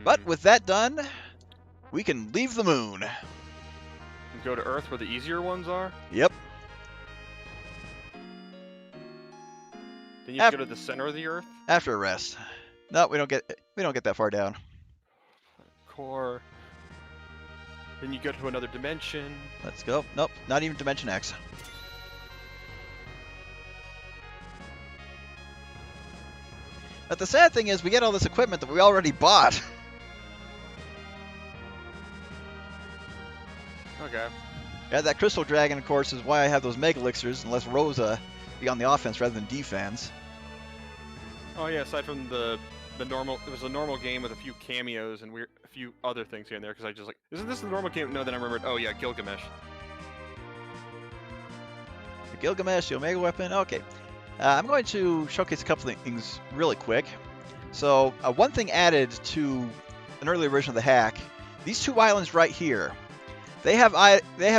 But with that done, we can leave the moon. And go to Earth where the easier ones are? Yep. Then you go to the center of the Earth? After a rest. No, we don't get that far down. Core. Then you go to another dimension. Let's go. Nope, not even Dimension X. But the sad thing is we get all this equipment that we already bought. Okay. Yeah, that Crystal Dragon, of course, is why I have those Mega Elixirs, unless Rosa be on the offense rather than defense. Oh yeah, aside from the normal, it was a normal game with a few cameos and a few other things here and there, because I just like, isn't this the normal game? No, then I remembered, oh yeah, Gilgamesh. The Gilgamesh, the Omega Weapon, okay. I'm going to showcase a couple of things really quick. So, one thing added to an earlier version of the hack, these two islands right here, they have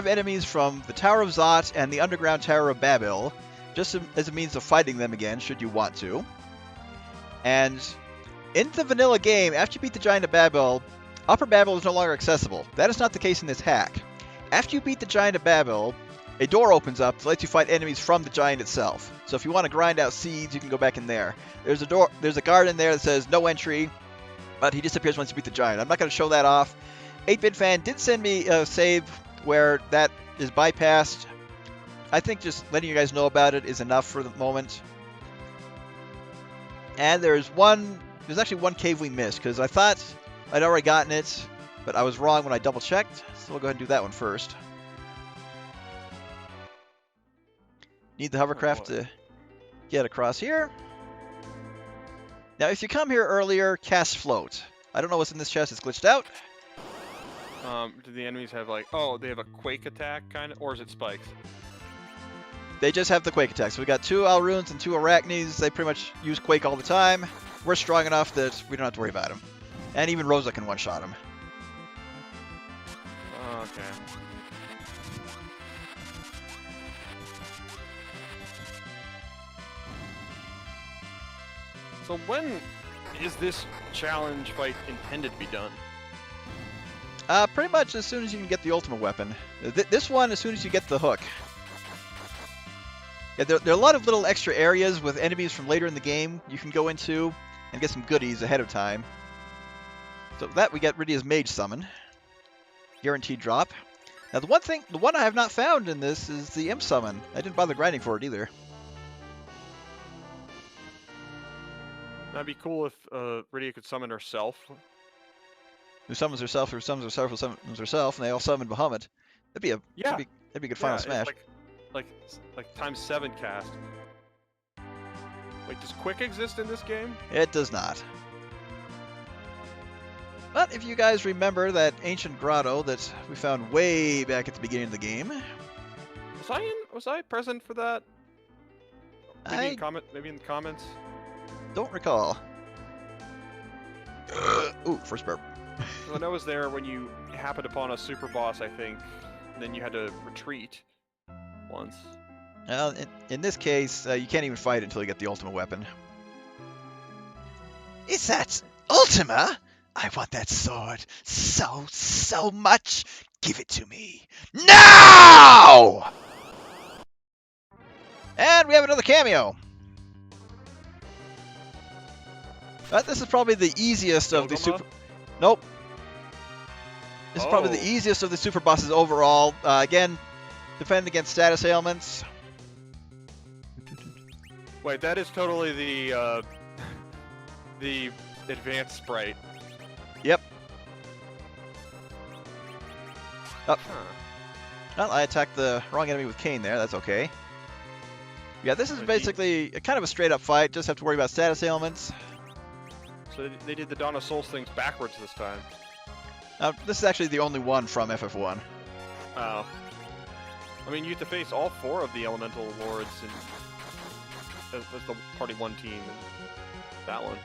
enemies from the Tower of Zot and the Underground Tower of Babel, just as a means of fighting them again, should you want to. And in the vanilla game, after you beat the Giant of Babel, Upper Babel is no longer accessible. That is not the case in this hack. After you beat the Giant of Babel, a door opens up that lets you fight enemies from the giant itself. So if you want to grind out seeds, you can go back in there. There's a guard in there that says no entry, but he disappears once you beat the giant. I'm not going to show that off. 8-Bit Fan did send me a save where that is bypassed. I think just letting you guys know about it is enough for the moment. And there's actually one cave we missed, because I thought I'd already gotten it, but I was wrong when I double checked. So we'll go ahead and do that one first. Need the hovercraft to get across here. Now, if you come here earlier, cast float. I don't know what's in this chest. It's glitched out. Do the enemies have like, oh, they have a quake attack kind of, or is it spikes? They just have the quake attack. So we got 2 Alrunes and 2 Arachnes. They pretty much use quake all the time. We're strong enough that we don't have to worry about them. And even Rosa can one-shot them. Okay. So when is this challenge fight intended to be done? Pretty much as soon as you can get the Ultima weapon. This one, as soon as you get the hook. Yeah, there are a lot of little extra areas with enemies from later in the game you can go into and get some goodies ahead of time. So that we get ready as Mage Summon. Guaranteed drop. Now the one I have not found in this is the Imp Summon. I didn't bother grinding for it either. That'd be cool if Rydia could summon herself. Who summons herself, who summons herself, who summons herself, and they all summon Bahamut. That'd be a good final smash. Like times 7 cast. Wait, does Quick exist in this game? It does not. But if you guys remember that ancient grotto that we found way back at the beginning of the game, was I present for that? Maybe in the comments. Don't recall. Ooh, first burp. Well, I was there when you happened upon a super boss, I think. And then you had to retreat once. Well, in this case, you can't even fight until you get the Ultima weapon. Is that Ultima? I want that sword so much. Give it to me now! And we have another cameo. This is probably the easiest of the super... Nope. This is probably the easiest of the super bosses overall. Again, defending against status ailments. Wait, that is totally the advanced sprite. Yep. Oh. Huh. Well, I attacked the wrong enemy with Cain there. That's okay. Yeah, this is basically kind of a straight-up fight. Just have to worry about status ailments. So they did the Dawn of Souls things backwards this time. This is actually the only one from FF1. Oh. I mean, you have to face all 4 of the Elemental Lords as the Party 1 team. And that one.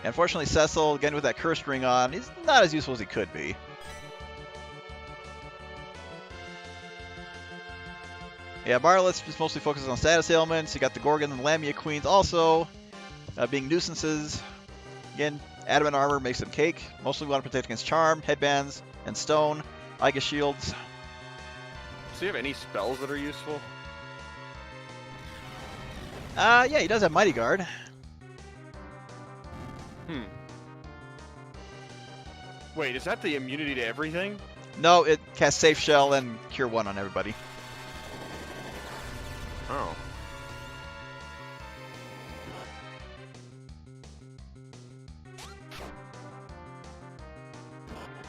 Unfortunately, Cecil, again with that cursed ring on, is not as useful as he could be. Yeah, Barlet's just mostly focuses on status ailments. You got the Gorgon and the Lamia Queens also being nuisances. Again, Adamant armor makes them cake. Mostly we want to protect against charm, headbands, and stone. Iga shields. Does he have any spells that are useful? Yeah, he does have Mighty Guard. Wait, is that the immunity to everything? No, it casts Safe Shell and Cure 1 on everybody. Oh.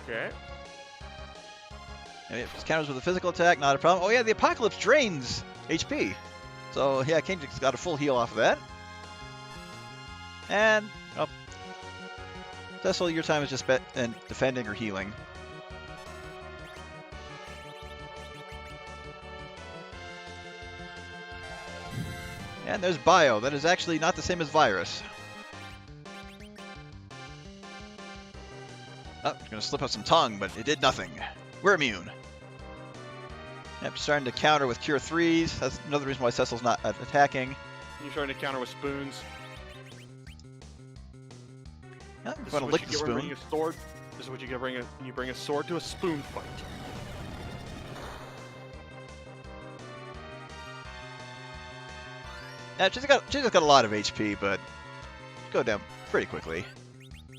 Okay. And it counters with a physical attack, not a problem. Oh yeah, the Apocalypse drains HP. So yeah, Kendrick's got a full heal off of that. And, oh. Cecil, your time is just spent in defending or healing. And there's Bio. That is actually not the same as Virus. Oh, it's going to slip out some tongue, but it did nothing. We're immune. Yep, starting to counter with Cure 3s. That's another reason why Cecil's not attacking. You're starting to counter with spoons. Yeah, This is want to what lick you the get when spoon. bringing a sword. This is what you get when you bring a sword to a spoon fight. Yeah, she's got a lot of HP, but go down pretty quickly.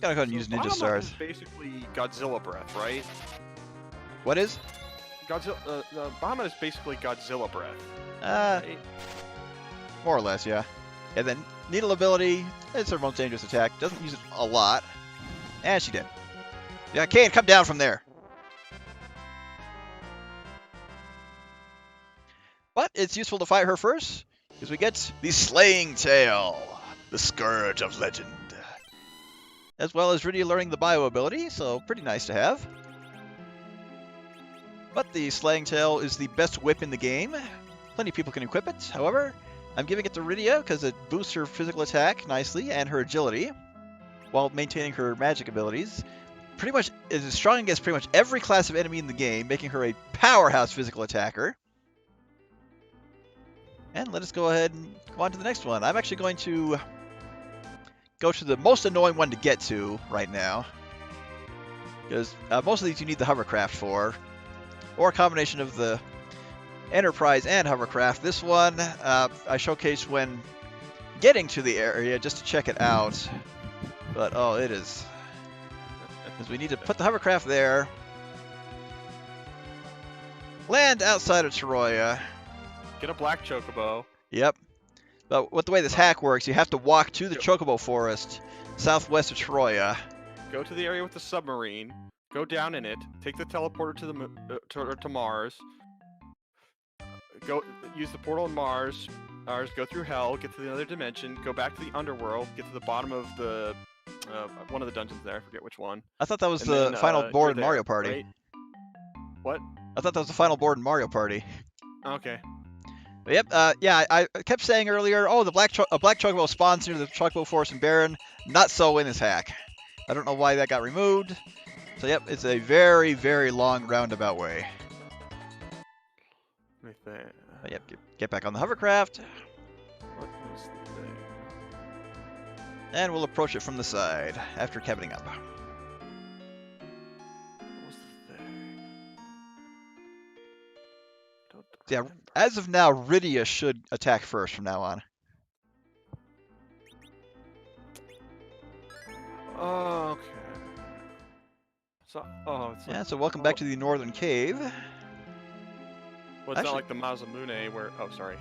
Gotta go ahead and use Ninja Bahamut Stars. is basically Godzilla breath, right? What is? Godzilla. Bahamut is basically Godzilla breath. Right? More or less, yeah. And then Needle ability, it's her most dangerous attack. Doesn't use it a lot. And she did. Yeah, Kane, come down from there. But it's useful to fight her first, because we get the Slaying Tail, the Scourge of Legend. As well as really learning the Bio ability, so pretty nice to have. But the Slaying Tail is the best whip in the game. Plenty of people can equip it. However, I'm giving it to Rydia because it boosts her physical attack nicely and her agility, while maintaining her magic abilities. Pretty much is strong against pretty much every class of enemy in the game, making her a powerhouse physical attacker. And let us go ahead and go on to the next one. I'm actually going to go to the most annoying one to get to right now, because most of these you need the hovercraft for, or a combination of the Enterprise and hovercraft. This one I showcased when getting to the area just to check it out, but oh, it is, because we need to put the hovercraft there, land outside of Troya. Get a black chocobo. Yep. But with the way this hack works, you have to walk to the Chocobo Forest, southwest of Troya. Go to the area with the submarine. Go down in it. Take the teleporter to the to Mars. Go use the portal on Mars. Go through hell. Get to the other dimension. Go back to the underworld. Get to the bottom of the one of the dungeons there. I forget which one. I thought that was And the then, final board in you're Mario there, Party. right? What? I thought that was the final board in Mario Party. Okay. But yep, yeah, I kept saying earlier, oh, a black Chocobo spawns near the Chocobo Forest in Baron. Not so in this hack. I don't know why that got removed. So yep, it's a very, very long roundabout way. Let me think. But yep, get back on the hovercraft. What was the thing? And we'll approach it from the side after cabining up. What was the thing? Don't Yeah, remember. as of now, Rydia should attack first from now on. Oh, okay. So, it's Yeah, so welcome back to the Northern Cave. well, it's actually- not like the Mazamune where. Oh, sorry.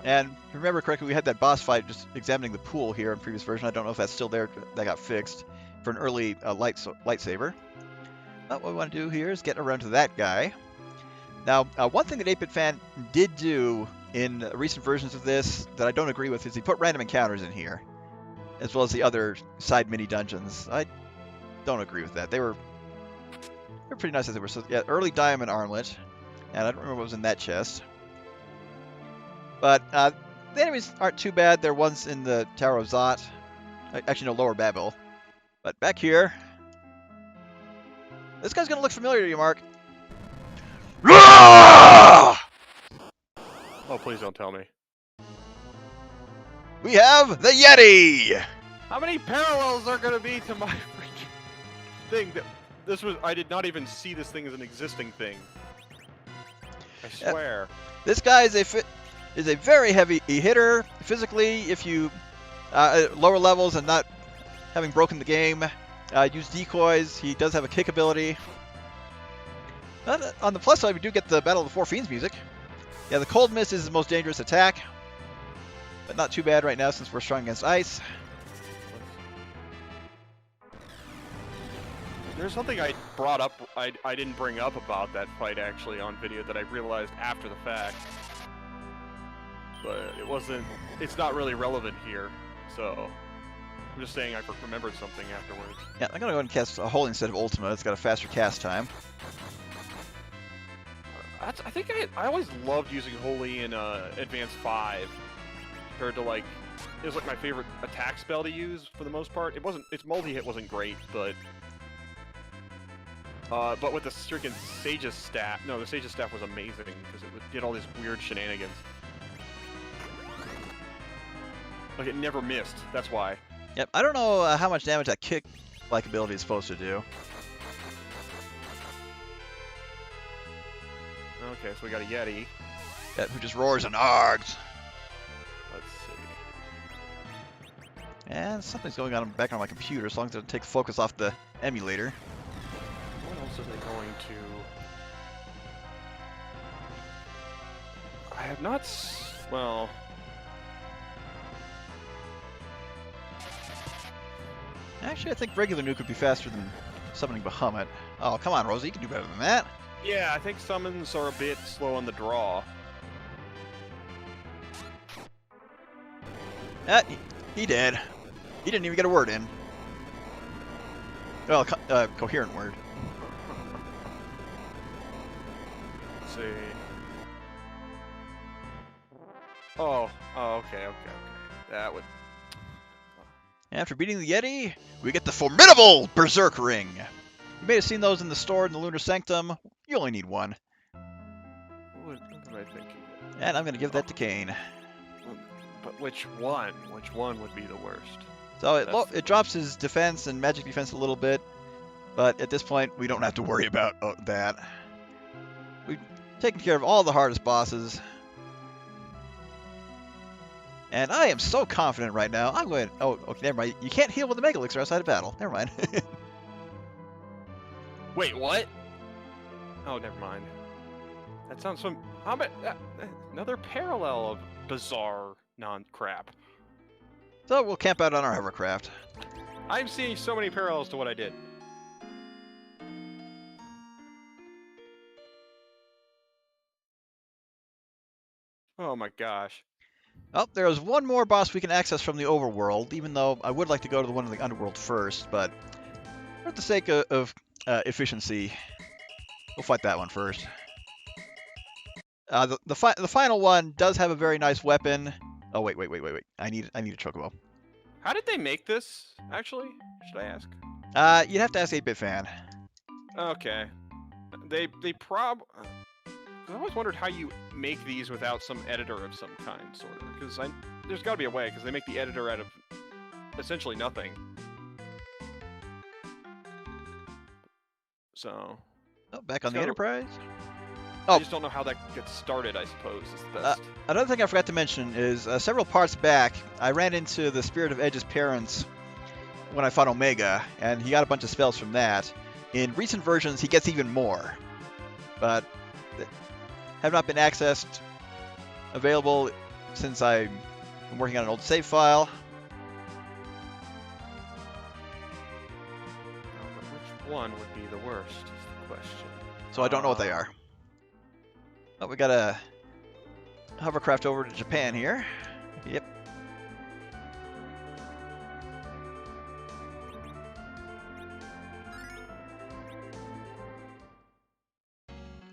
And if you remember correctly, we had that boss fight just examining the pool here in previous version. I don't know if that's still there. That got fixed for an early lightsaber. But what we want to do here is get around to that guy. Now, one thing that 8-Bit Fan did do in recent versions of this that I don't agree with is he put random encounters in here, as well as the other side mini dungeons. I don't agree with that. They're pretty nice as they were. So, yeah, early diamond armlet, and I don't remember what was in that chest. But the enemies aren't too bad. They're ones in the Tower of Zot. Actually, no, Lower Babel. But back here, this guy's gonna look familiar to you, Mark. Oh, please don't tell me. We have the Yeti! How many parallels are gonna be to my thing that I did not even see this thing as an existing thing. I swear. This guy is a very heavy hitter physically. If you at lower levels and not having broken the game, use decoys. He does have a kick ability. On the plus side, we do get the Battle of the Four Fiends music. Yeah, the Cold Mist is the most dangerous attack, but not too bad right now since we're strong against ice. There's something I brought up, I didn't bring up about that fight actually on video that I realized after the fact. But it's not really relevant here, so I'm just saying I remembered something afterwards. Yeah, I'm going to go ahead and cast a Holy instead of Ultima. It's got a faster cast time. I think I always loved using Holy in Advanced 5 compared to like, it was like my favorite attack spell to use for the most part. Its multi-hit wasn't great, but with the freaking Sage's staff, no, the Sage's staff was amazing because it did all these weird shenanigans. Like it never missed, that's why. Yep, I don't know how much damage that kick-like ability is supposed to do. Okay, so we got a Yeti. Yeah, who just roars and args. Let's see. And something's going on back on my computer, as long as it doesn't take focus off the emulator. What else are they going to... I have not... Well... Actually, I think regular nuke would be faster than summoning Bahamut. Oh, come on, Rosie, you can do better than that. Yeah, I think summons are a bit slow on the draw. He did. He didn't even get a word in. Well, coherent word. Let's see. Oh, okay. That would... After beating the Yeti, we get the formidable Berserk Ring. You may have seen those in the store in the Lunar Sanctum. You only need one. What am I thinking? And I'm going to give that to Kane. But which one? Which one would be the worst? So it drops his defense and magic defense a little bit, but at this point we don't have to worry about that. We've taken care of all the hardest bosses. And I am so confident right now. I'm going... Oh, okay, never mind. You can't heal with the Mega Elixir outside of battle. Never mind. Wait, what? Oh, never mind. That sounds some... How about... another parallel of bizarre non-crap. So we'll camp out on our hovercraft. I'm seeing so many parallels to what I did. Oh my gosh. Oh, there's one more boss we can access from the overworld, even though I would like to go to the one in the underworld first, but for the sake of efficiency, we'll fight that one first. The final one does have a very nice weapon. Oh, wait. I need a chocobo. How did they make this, actually? Should I ask? You'd have to ask 8-Bit Fan. Okay. They I always wondered how you make these without some editor of some kind, sort of. Because there's got to be a way, because they make the editor out of essentially nothing. So... Oh, back on the Enterprise? I just don't know how that gets started, I suppose, is the best. Another thing I forgot to mention is several parts back, I ran into the Spirit of Edge's parents when I fought Omega, and he got a bunch of spells from that. In recent versions, he gets even more, but have not been accessed, available since I'm working on an old save file. But which one would be the worst, is the question. So I don't know what they are. Oh, we got a hovercraft over to Japan here. Yep.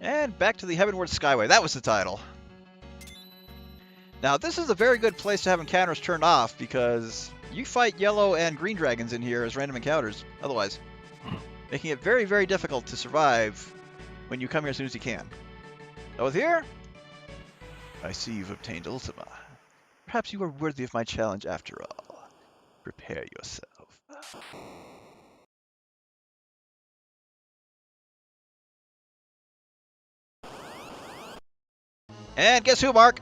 And back to the Heavenward Skyway. That was the title. Now, this is a very good place to have encounters turned off because you fight yellow and green dragons in here as random encounters otherwise, making it very, very difficult to survive when you come here as soon as you can. Over here? I see you've obtained Ultima. Perhaps you are worthy of my challenge after all. Prepare yourself. And guess who, Mark?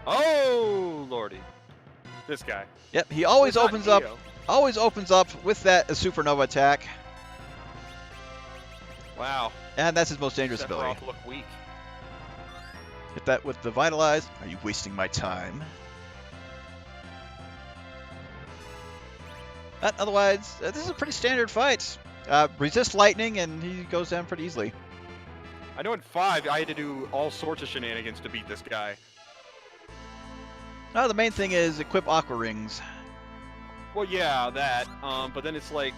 Oh, lordy. This guy. Yep, he always It's not opens up. Neo. Always opens up with that supernova attack, Wow. and that's his most dangerous ability. Sephiroth look weak. Hit that with the Vitalize. Are you wasting my time? Otherwise, this is a pretty standard fight. Resist lightning, and he goes down pretty easily. I know in 5 I had to do all sorts of shenanigans to beat this guy. Now the main thing is equip aqua rings. Well, yeah, that. But then it's like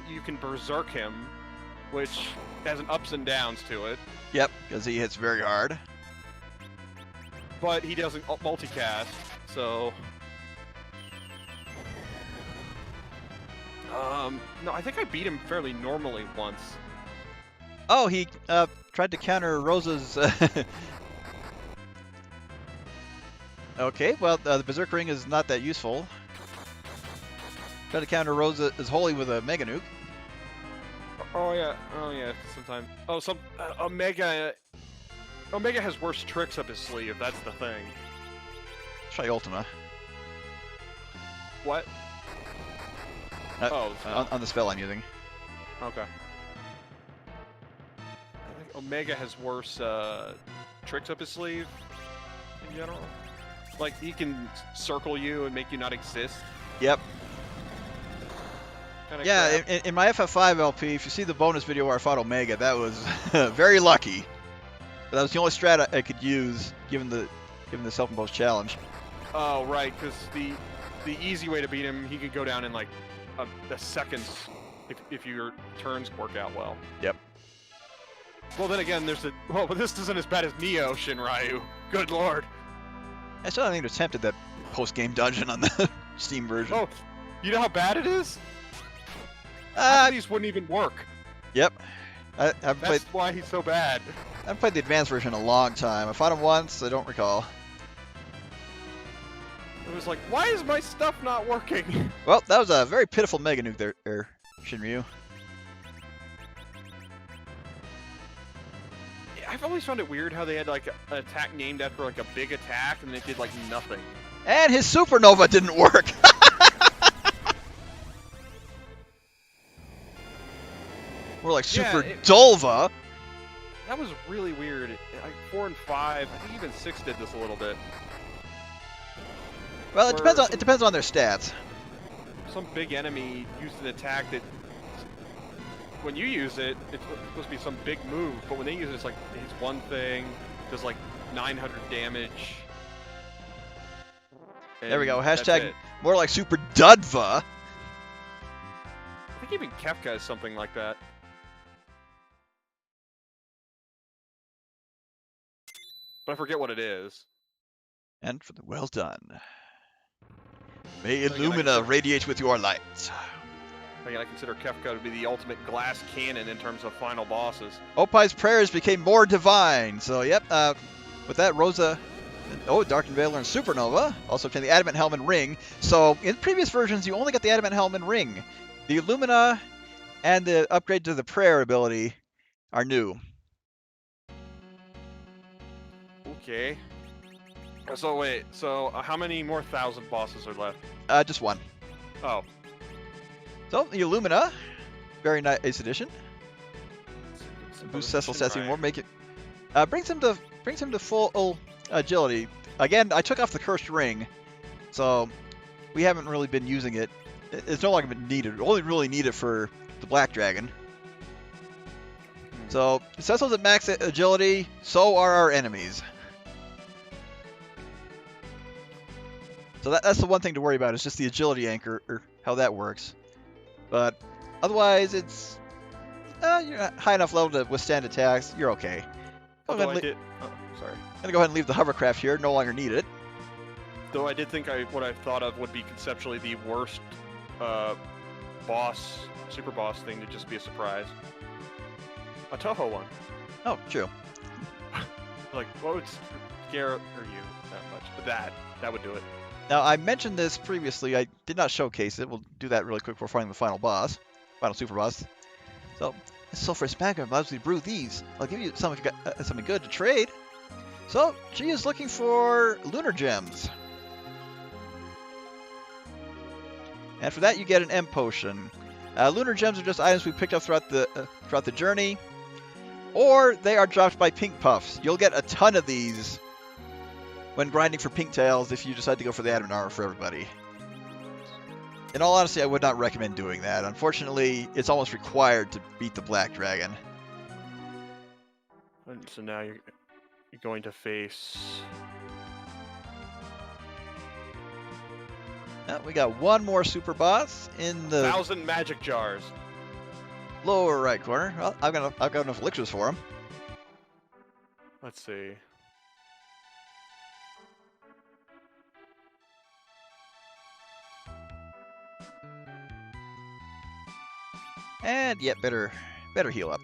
you can berserk him, which has an ups and downs to it. Yep, because he hits very hard. But he doesn't multicast, so. No, I think I beat him fairly normally once. Oh, he tried to counter Rosa's. Okay, well, the Berserk Ring is not that useful. Tried to counter Rosa is holy with a Mega Nuke. Oh yeah, sometimes. Oh, Omega has worse tricks up his sleeve, that's the thing. Try Ultima. What? On the spell I'm using. Okay. I think Omega has worse tricks up his sleeve in general. Like, he can circle you and make you not exist. Yep. Kinda Yeah, crap. in my FF5 LP, if you see the bonus video where I fought Omega, that was very lucky. But that was the only strat I could use, given the self-imposed challenge. Oh, right, because the easy way to beat him, he could go down in like a seconds if your turns work out well. Yep. Well, then again, but this isn't as bad as Neo Shinryu. Good lord. I still haven't even attempted that post-game dungeon on the Steam version. Oh, you know how bad it is? These wouldn't even work. Yep. I've That's why he's so bad. I've played the advanced version a long time. I fought him once. I don't recall. It was like, why is my stuff not working? Well, that was a very pitiful Mega Nuke there, Shinryu. I've always found it weird how they had like an attack named after like a big attack and it did like nothing. And his supernova didn't work. More like Super Dulva. That was really weird. Like 4 and 5, I think even 6 did this a little bit. Well, it depends on their stats. Some big enemy used an attack that, when you use it, it's supposed to be some big move, but when they use it, it's like it's one thing, does like 900 damage. There we go. That's Hashtag it. more like Super Dudva. I think even Kefka is something like that. But I forget what it is. And for the well done. May Illumina radiate with your light. Again, I consider Kefka to be the ultimate glass cannon in terms of final bosses. Opai's prayers became more divine. So, yep, with that, Rosa, Darkened Veil and Supernova also obtained the Adamant Helm and Ring. So, in previous versions, you only got the Adamant Helm and Ring. The Illumina and the upgrade to the prayer ability are new. Okay. So wait, how many more 1,000 bosses are left? Just one. Oh. So, the Illumina, very nice addition. Boost Cecil stats even more, make it brings him to full agility. Again, I took off the cursed ring, so we haven't really been using it. It's no longer been needed. Only really need it for the Black Dragon. So Cecil's at max agility. So are our enemies. So that's the one thing to worry about. Is just the agility anchor, or how that works. But otherwise, it's you're at high enough level to withstand attacks. You're okay. Sorry. I'm gonna go ahead and leave the hovercraft here. No longer need it. Though I did think what I thought of would be conceptually the worst super boss thing to just be a surprise. A Toho one. Oh, true. Like, what would scare you that much? But that would do it. Now, I mentioned this previously. I did not showcase it. We'll do that really quick before finding the final boss. final super boss. So, sulfurous magma allows you to brew these. I'll give you some if you got something good to trade. So, she is looking for lunar gems. And for that, you get an M potion. Lunar gems are just items we picked up throughout the journey, or they are dropped by pink puffs. You'll get a ton of these when grinding for pink tails if you decide to go for the adamant armor for everybody. In all honesty, I would not recommend doing that. Unfortunately, it's almost required to beat the black dragon. And so now you're going to face... We got one more super boss in the 1,000 magic jars. lower right corner. Well, I've got enough elixirs for him. Let's see. And yet better heal up.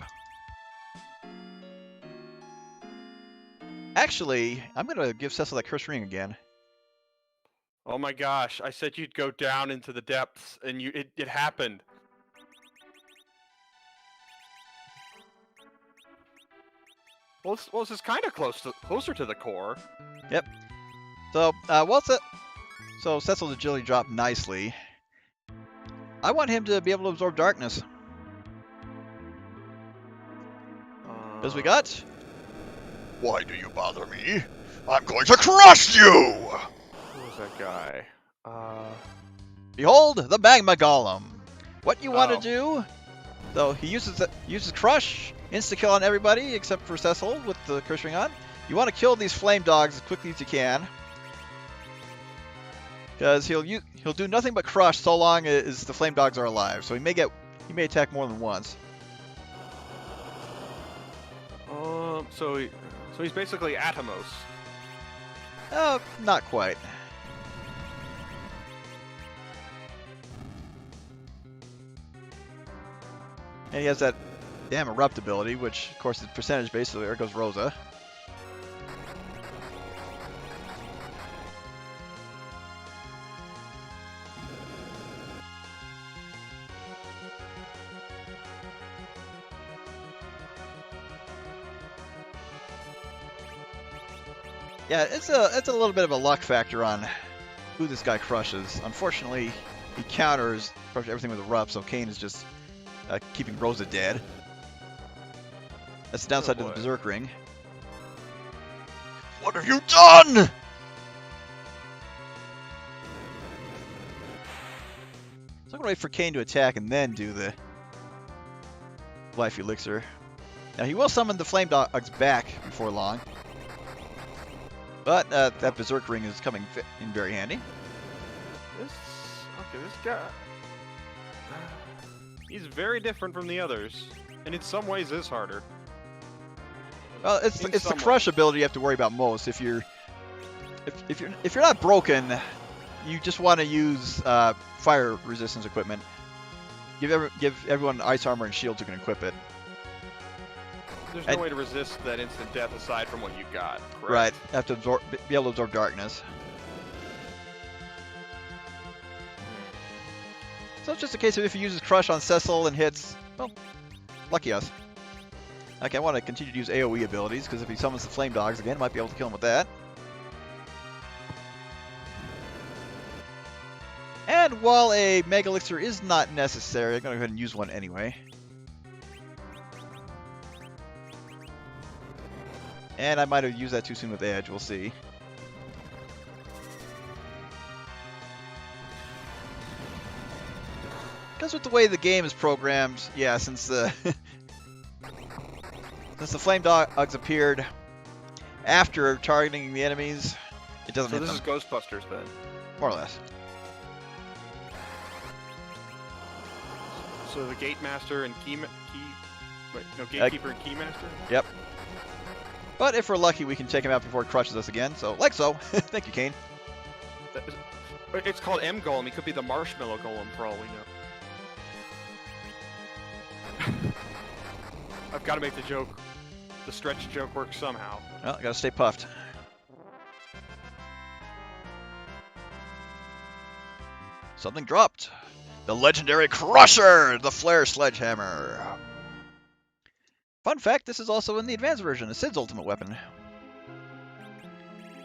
Actually, I'm gonna give Cecil that cursed ring again. Oh my gosh, I said you'd go down into the depths, and it happened. Well, this is kind of closer to the core. Yep. So, so Cecil's agility dropped nicely. I want him to be able to absorb darkness. Because we got... Why do you bother me? I'm going to crush you! Who's that guy? Behold, the magma golem. What you want to do? So he uses crush, insta kill on everybody except for Cecil with the curse ring on. You want to kill these flame dogs as quickly as you can, because he'll do nothing but crush so long as the flame dogs are alive. So he may attack more than once. So he's basically Atomos. Oh, not quite. And he has that damn erupt ability, which of course is percentage based, so there goes Rosa. Yeah, it's a little bit of a luck factor on who this guy crushes. Unfortunately, he counters everything with erupt, so Kane is just keeping Rosa dead. That's the downside to the Berserk Ring. What have you done? So I'm gonna wait for Kane to attack and then do the life elixir. Now he will summon the flame dogs back before long, but that Berserk Ring is coming in very handy. This guy, he's very different from the others, and in some ways is harder. Well, it's the crush ability you have to worry about most. If you're not broken, you just want to use fire resistance equipment. Give everyone ice armor and shields who can equip it. There's no way to resist that instant death aside from what you got, correct? Right. Have to be able to absorb darkness. So it's just a case of if he uses Crush on Cecil and hits, well, lucky us. Okay, I want to continue to use AoE abilities, because if he summons the Flame Dogs again, I might be able to kill him with that. And while a Mega Elixir is not necessary, I'm going to go ahead and use one anyway. And I might have used that too soon with Edge, we'll see. Because with the way the game is programmed, yeah, since the since the Flame Dogs appeared after targeting the enemies, it doesn't hit them. So this is Ghostbusters then? More or less. So the Gatemaster and Gatekeeper and Keymaster? Yep. But if we're lucky, we can take him out before it crushes us again, so like so. Thank you, Kane. It's called M Golem. He could be the Marshmallow Golem for all we know. I've got to make the joke, the stretch joke work somehow. Well, I gotta stay puffed. Something dropped. The legendary Crusher, the Flare Sledgehammer. Fun fact, this is also in the advanced version, of Sid's ultimate weapon.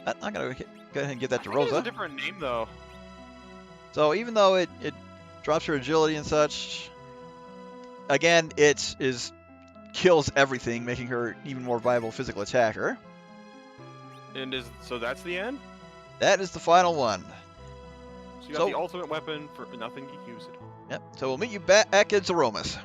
I'm going to go ahead and give that to Rosa. It's a different name, though. So even though it drops her agility and such, again, it kills everything, making her even more viable physical attacker. And so that's the end? That is the final one. So you got the ultimate weapon for nothing, you use it. Yep, so we'll meet you back at Zeromus.